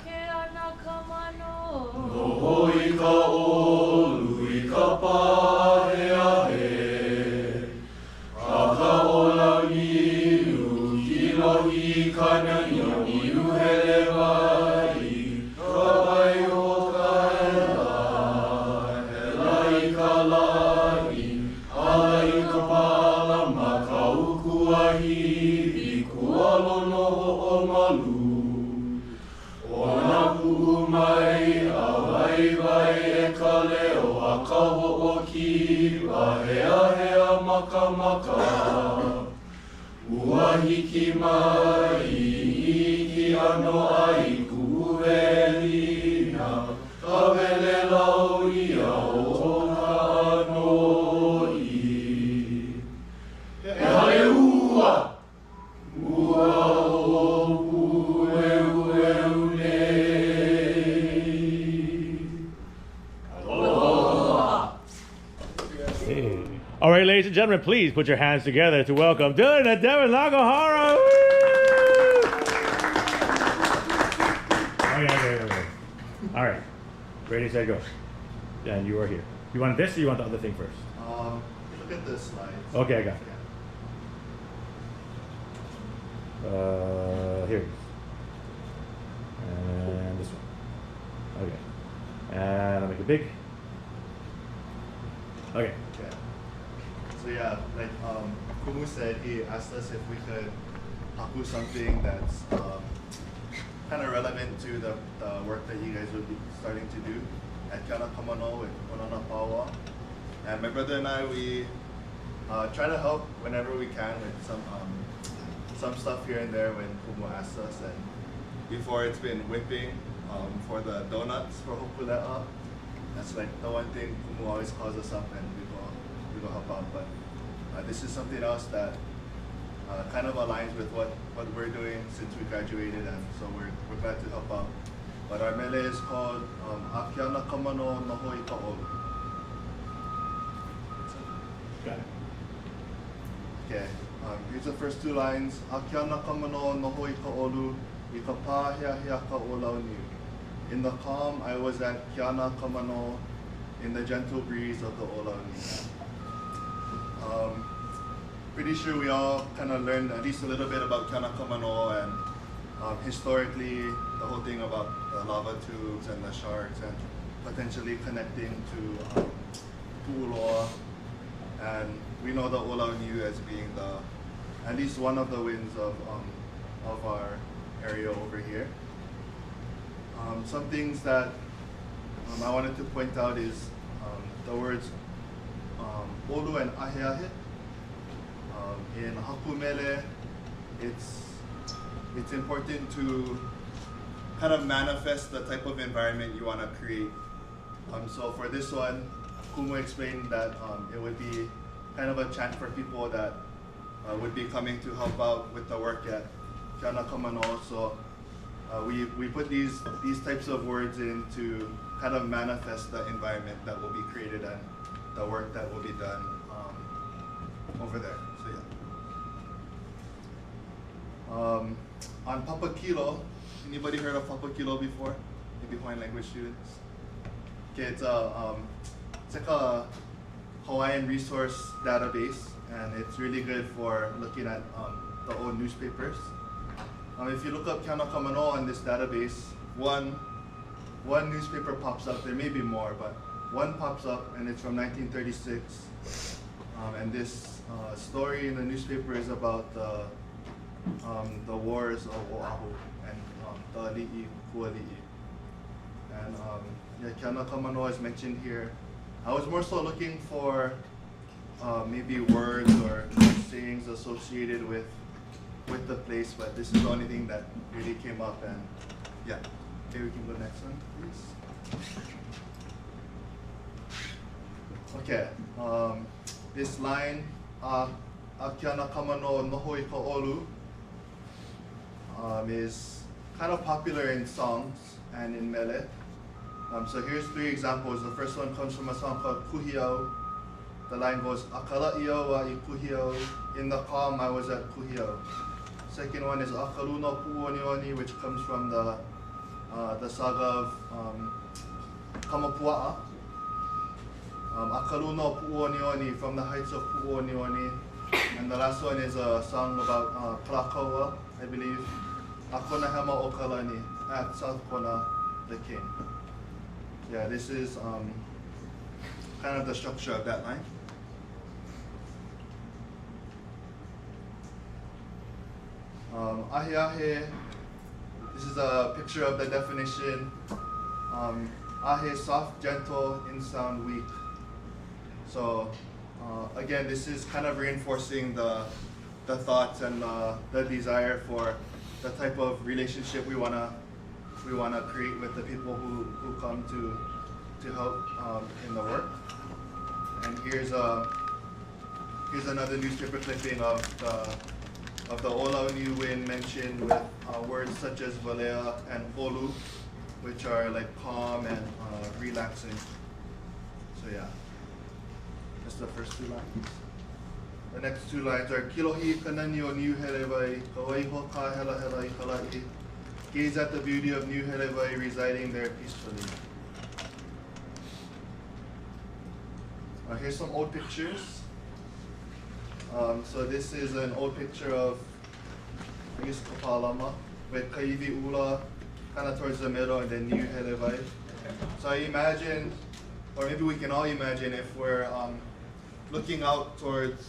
Keanakamano. Noho I ka ʻolu I ka paheahe. Aka ola niu ki lohi kana niu hele vai. Ka vai o ka hela I ka lahi. Ala I ka pala ma ka ukuahi. I kualo noho o malu. Ona ku'u mai a waiwai e ka leo a ka ho'oki a hea hea maka maka. Ua hiki mai hiki ano ai ku'u welina ka wele lau ia o ka anoi. E hae ua! Ua o pueu eu All right, ladies and gentlemen, please put your hands together to welcome Dylan and Devin Nakahara. All right, ready, set, go. And you are here. You want this or you want the other thing first? Look at this slide. Okay, I got it. Here it is. And this one. Okay. And I'll make it big. Okay. So yeah, like Kumu said, he asked us if we could haku something that's kind of relevant to the work that you guys would be starting to do at Keanakamano with Konana. And my brother and I, we try to help whenever we can with some stuff here and there when Kumu asks us. And before, it's been whipping for the donuts for hokule'a. That's like the one thing Kumu always calls us up and we go help out. But this is something else that kind of aligns with what we're doing since we graduated, and so we're glad to help out. But our mele is called Keanakamano noho I ka ʻolu. Got it. Okay, here's the first two lines. Keanakamano noho I ka ʻolu I ka pāheahea ka olau niu. In the calm, I was at Keanakamano, in the gentle breeze of the olau niu. Pretty sure we all kind of learned at least a little bit about Keanakamano and historically the whole thing about the lava tubes and the sharks and potentially connecting to Pu'uloa. And we know the olau niu as being at least one of the winds of our area over here. Some things that I wanted to point out is the words ʻolu and aheahe. In haku mele, it's important to kind of manifest the type of environment you want to create. So for this one, Kumu explained that it would be kind of a chant for people that would be coming to help out with the work at Keanakamano. So we put these types of words in to kind of manifest the environment that will be created and the work that will be done over there. So yeah. On Papakilo, anybody heard of Papakilo before? Maybe Hawaiian language students. Okay, it's like a Hawaiian resource database, and it's really good for looking at the old newspapers. If you look up Keanakamano on this database, one newspaper pops up. There may be more, but one pops up, and it's from 1936. And this story in the newspaper is about the wars of Oahu and the ali'i, kuali'i. And yeah, Keanakamano is mentioned here. I was more so looking for maybe words or sayings associated with the place, but this is the only thing that really came up. And yeah, okay, we can go next one, please. Okay, this line, Keanakamano noho I ka ʻolu, is kind of popular in songs and in mele. So here's 3 examples. The first one comes from a song called Kuhiau. The line goes, Akalaʻia wa I kuhiau, in the calm I was at Kuhiau. Second one is ʻakalu no puʻonioni, which comes from the saga of Kamapua'a. ʻakalu no puʻonioni, from the heights of Puʻonioni. And the last one is a song about Kalakaua, I believe. Akona hema o Kalani, at South Kona, the king. Yeah, this is kind of the structure of that line. Ahe ahe, this is a picture of the definition. Ahe, soft, gentle, in sound, weak. So again, this is kind of reinforcing the thoughts and the desire for the type of relationship we wanna create with the people who come to help in the work. And here's another newspaper clipping of the Ola Niuwin mentioned with words such as valea and ʻolu, which are like calm and relaxing. So yeah, that's the first two lines. The next two lines are Kilohi kanani o Niuhelewai, kawaiho ka hela hela I kalai. Gaze at the beauty of Niuhelewai residing there peacefully. Here's some old pictures. So this is an old picture of, I guess, Kapalama, with Kaiwi Ula kind of towards the middle and then Niuhelewai. So I imagine, or maybe we can all imagine, if we're looking out towards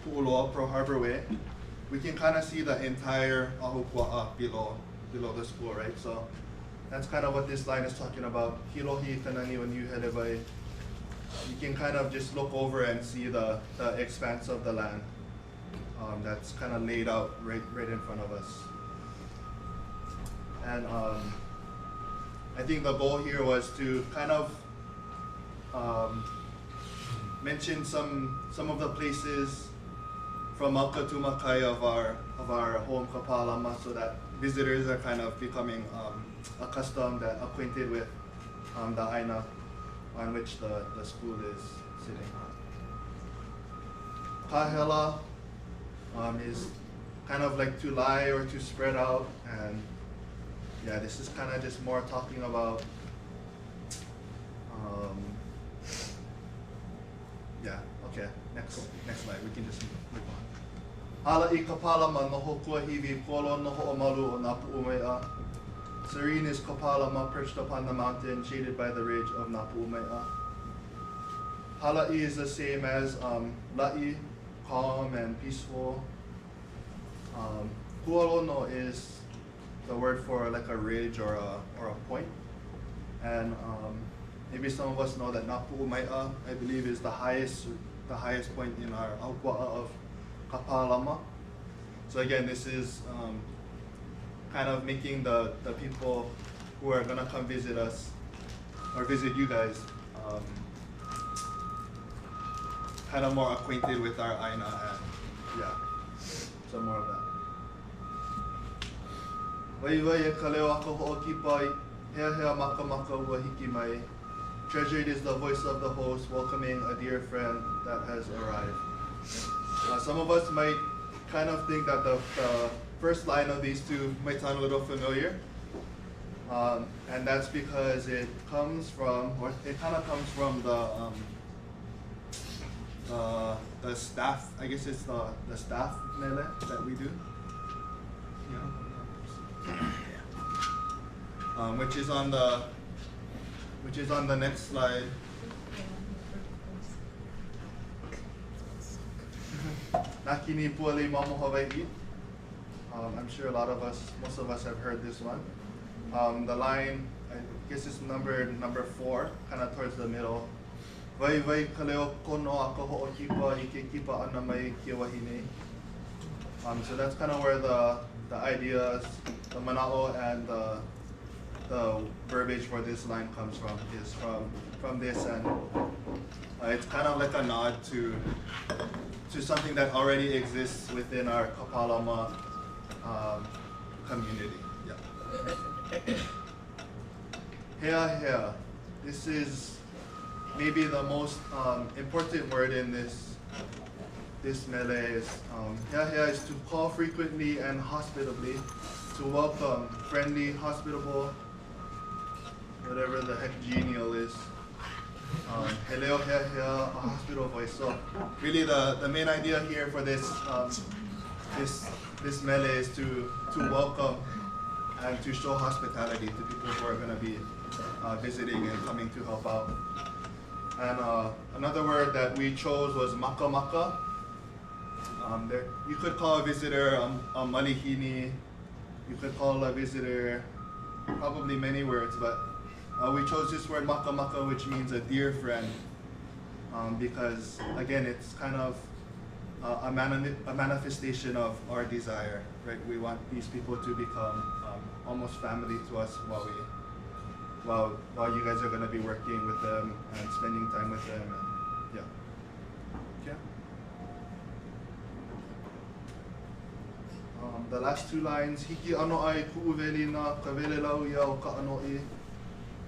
Pu'uloa, Pearl Harbor Way, we can kind of see the entire Ahupua'a below the school, right? So that's kind of what this line is talking about. Kilohi kanani o Niuhelewai. You can kind of just look over and see the expanse of the land that's kind of laid out right in front of us. And I think the goal here was to kind of mention some of the places from Maka to Makai of our home Kapalama, so that visitors are kind of becoming accustomed and acquainted with the aina on which the school is sitting. Kahela is kind of like to lie or to spread out, and yeah, this is kind of just more talking about yeah, okay, next slide, we can just move on. Hala I kapalama noho kuahiwi polo noho omalu o nā puʻumeʻa. Serene is Kapalama, perched upon the mountain, shaded by the ridge of Napu'ume'a. Hala'i is the same as la'i, calm and peaceful. Kualono is the word for like a ridge or a point. And maybe some of us know that Napu'ume'a, I believe, is the highest point in our aupua'a of Kapalama. So again, this is kind of making the people who are gonna come visit us or visit you guys kind of more acquainted with our aina, and yeah, some more of that. Waiwai e kaleo ako hoʻokipai, hea hea maka maka ua hiki mai. Treasured is the voice of the host welcoming a dear friend that has arrived. Some of us might kind of think that the first line of these two might sound a little familiar, and that's because it comes from, or it kind of comes from the staff. I guess it's the staff mele that we do, which is on the next slide. Nakini puali mamo Hawaii. I'm sure most of us have heard this one. The line, I guess it's number 4, kind of towards the middle. Vai vai kaleo kono ako hoʻokipa I ke kipa ana mai ke wahine. So that's kind of where the ideas, the manaʻo and the verbiage for this line comes from, is from this, and it's kind of like a nod to something that already exists within our Kapalama community. Yeah. Hea hea. This is maybe the most important word in this this mele is, hea is to call frequently and hospitably, to welcome, friendly, hospitable, whatever the heck genial is. Heleo hea, a hospital voice. So really the main idea here for this this mele is to welcome and to show hospitality to people who are going to be visiting and coming to help out. And another word that we chose was maka maka. You could call a visitor a malihini. You could call a visitor probably many words, but we chose this word maka maka, which means a dear friend, because again, it's kind of a manifestation of our desire, right? We want these people to become almost family to us while you guys are going to be working with them and spending time with them. And, yeah. The last two lines, hiki ano ai ku'uveli na kawelelau ia o ka'anoi,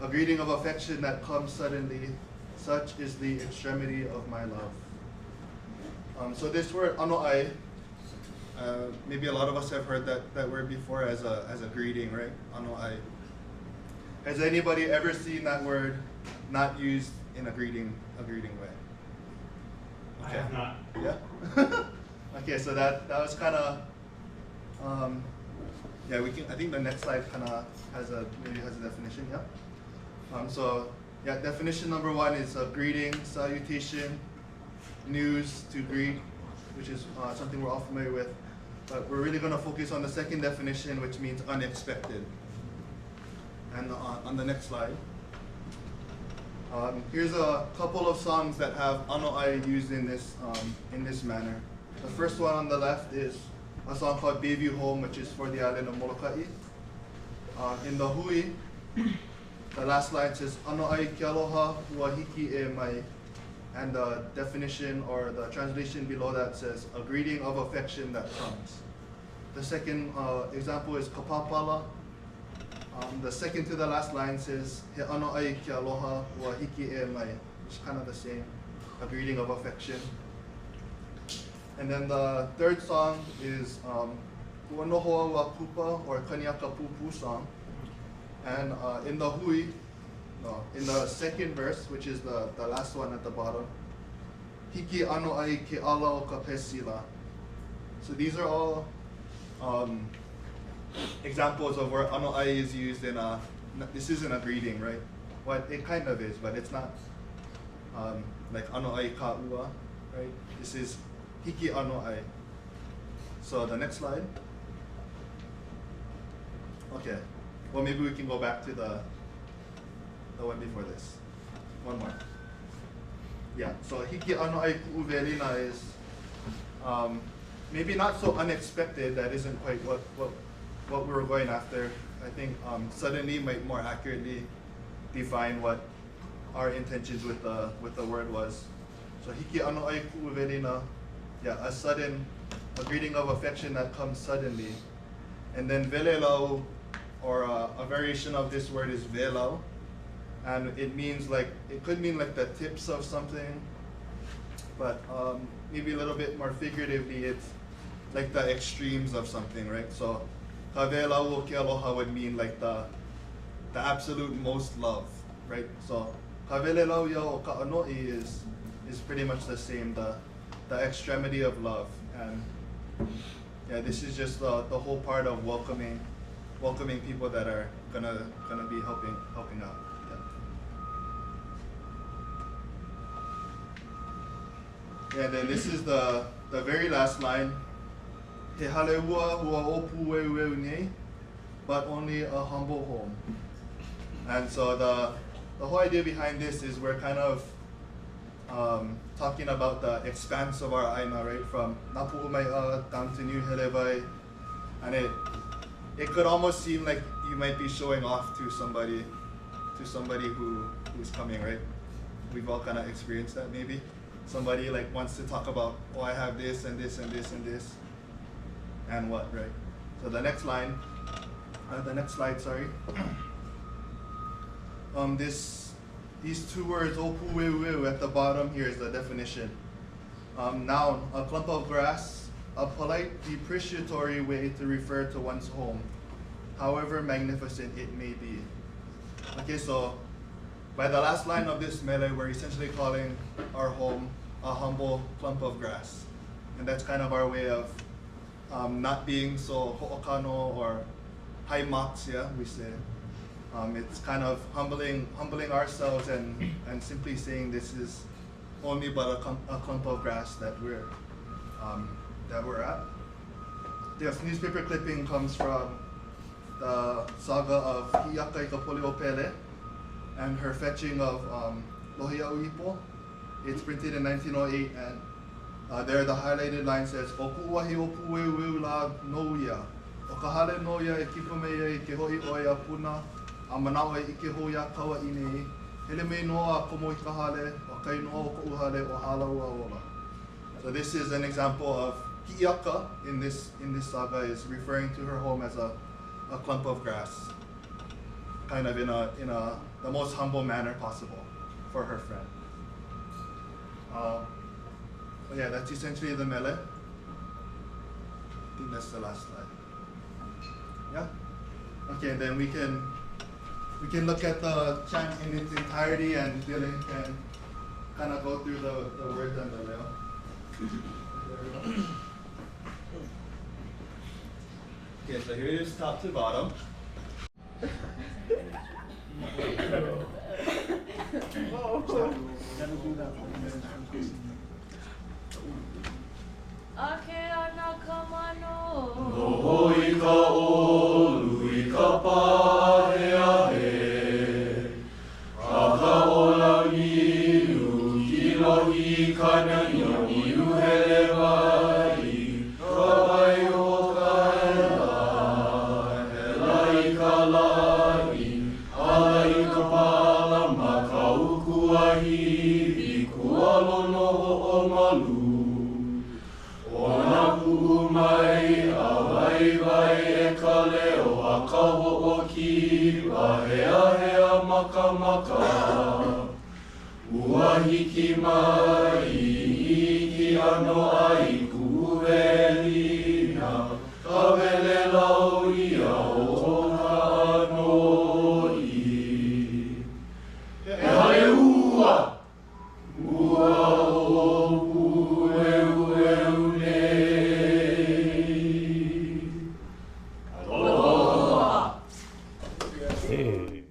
a greeting of affection that comes suddenly, such is the extremity of my love. So this word ano ai, maybe a lot of us have heard that word before as a greeting, right? Ano ai. Has anybody ever seen that word not used in a greeting way? Okay. I have not. Yeah. Okay, so that was kind of yeah. I think the next slide kind of maybe has a definition. Yeah. So yeah, definition number one is a greeting, salutation, news to greet, which is something we're all familiar with. But we're really going to focus on the second definition, which means unexpected. And on the next slide, here's a couple of songs that have ano ai used in this manner. The first one on the left is a song called Baby Home, which is for the island of Molokai. In the hui, the last line says ano ai ke aloha ua hiki e mai, and the definition or the translation below that says a greeting of affection that comes. The second example is kapapala. The second to the last line says he ano ai ke aloha ua hiki e mai, which is kind of the same, a greeting of affection. And then the third song is Ua noho ua pupa, or Keanakamanō song. And in the hui, in the second verse, which is the last one at the bottom, hiki ano ai ke ala o ka pesila. So these are all examples of where ano ai is used in this isn't a greeting, right? Well, it kind of is, but it's not like ano ai ka ua, right? This is hiki ano ai. So the next slide. Okay. Well, maybe we can go back to the one before this. One more. Yeah. So hiki ano ai ku'uvelina is maybe not so unexpected. That isn't quite what we were going after. I think suddenly might more accurately define what our intentions with the word was. So hiki ano ai ku'uvelina, yeah, a greeting of affection that comes suddenly. And then velelau, or a variation of this word is velau, and it could mean like the tips of something, but maybe a little bit more figuratively, it's like the extremes of something, right? So ka velau o ke aloha would mean like the absolute most love, right? So ka velelau ia o ka'anoi is pretty much the same, the extremity of love. And yeah, this is just the whole part of welcoming people that are gonna be helping out. Yeah. And then this is the very last line. He haleua ua opu weu nei, but only a humble home. And so the whole idea behind this is we're kind of talking about the expanse of our aina, right? From Napu'umai'a down to New Helevai, and it could almost seem like you might be showing off to somebody who's coming, right? We've all kind of experienced that maybe. Somebody like wants to talk about, oh, I have this and this and this and this, and what, right? So the next slide, sorry. These two words, opuweu, at the bottom here is the definition. Noun, a clump of grass, a polite depreciatory way to refer to one's home, however magnificent it may be. Okay, so by the last line of this mele, we're essentially calling our home a humble clump of grass. And that's kind of our way of not being so ho'okano or high marks, yeah, we say. It's kind of humbling ourselves and simply saying this is only but a clump of grass that we're at. This newspaper clipping comes from the saga of Hiaka Pele and her fetching of Lohia'uipo. It's printed in 1908, and there the highlighted line says, "Okuwahi opueu la noia, okahale noia e kipumeia I ke hoi oia puna, a manaʻo e ike hoia kaua inei, hele me noa komo I kahale, o kai noa o koʻuhale o halaua ola." So this is an example of Hiaka in this saga is referring to her home as a clump of grass, kind of in the most humble manner possible for her friend. But yeah, that's essentially the mele. I think that's the last slide. Yeah. Okay, then we can look at the chant in its entirety, and Dylan can kind of go through the words and the leo. There we go. Okay, so here it is, top to bottom. Keanakamano. Noho I ka ʻolu I ka paheahe. A ka ola niu ki lohi kana niu hele vai. Ka vai o ka hela, hela I ka lai. Ala I ka pala ma ka ukuahi I kualo noho o malu. Ona ku'u mai a waiwai e ka leo a ka ho'oki a hea maka. Ua hiki mai hiki ano ai ku'u velina. Ka wele lau ia o ka anoi. E hale ua! Ua o pueu Hey.